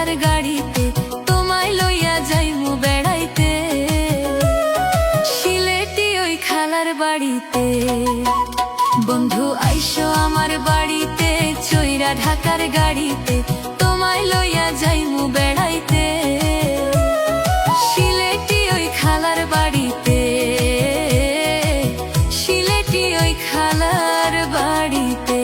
ঢাকার গাড়িতে তোমায় লইয়া যাইমু বেড়াইতে সিলেটি ওই খালার বাড়িতে। বন্ধু আইসো আমার বাড়িতে চইরা ঢাকার গাড়িতে তোমায় লইয়া যাইমু বেড়াইতে সিলেটি ওই খালার বাড়িতে, সিলেটি ওই খালার বাড়িতে।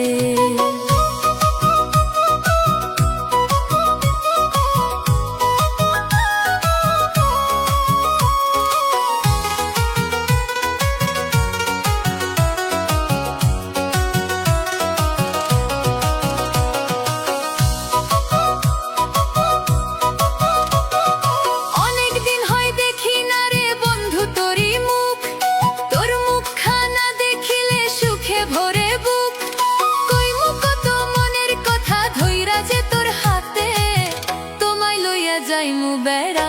যাইমু বেড়া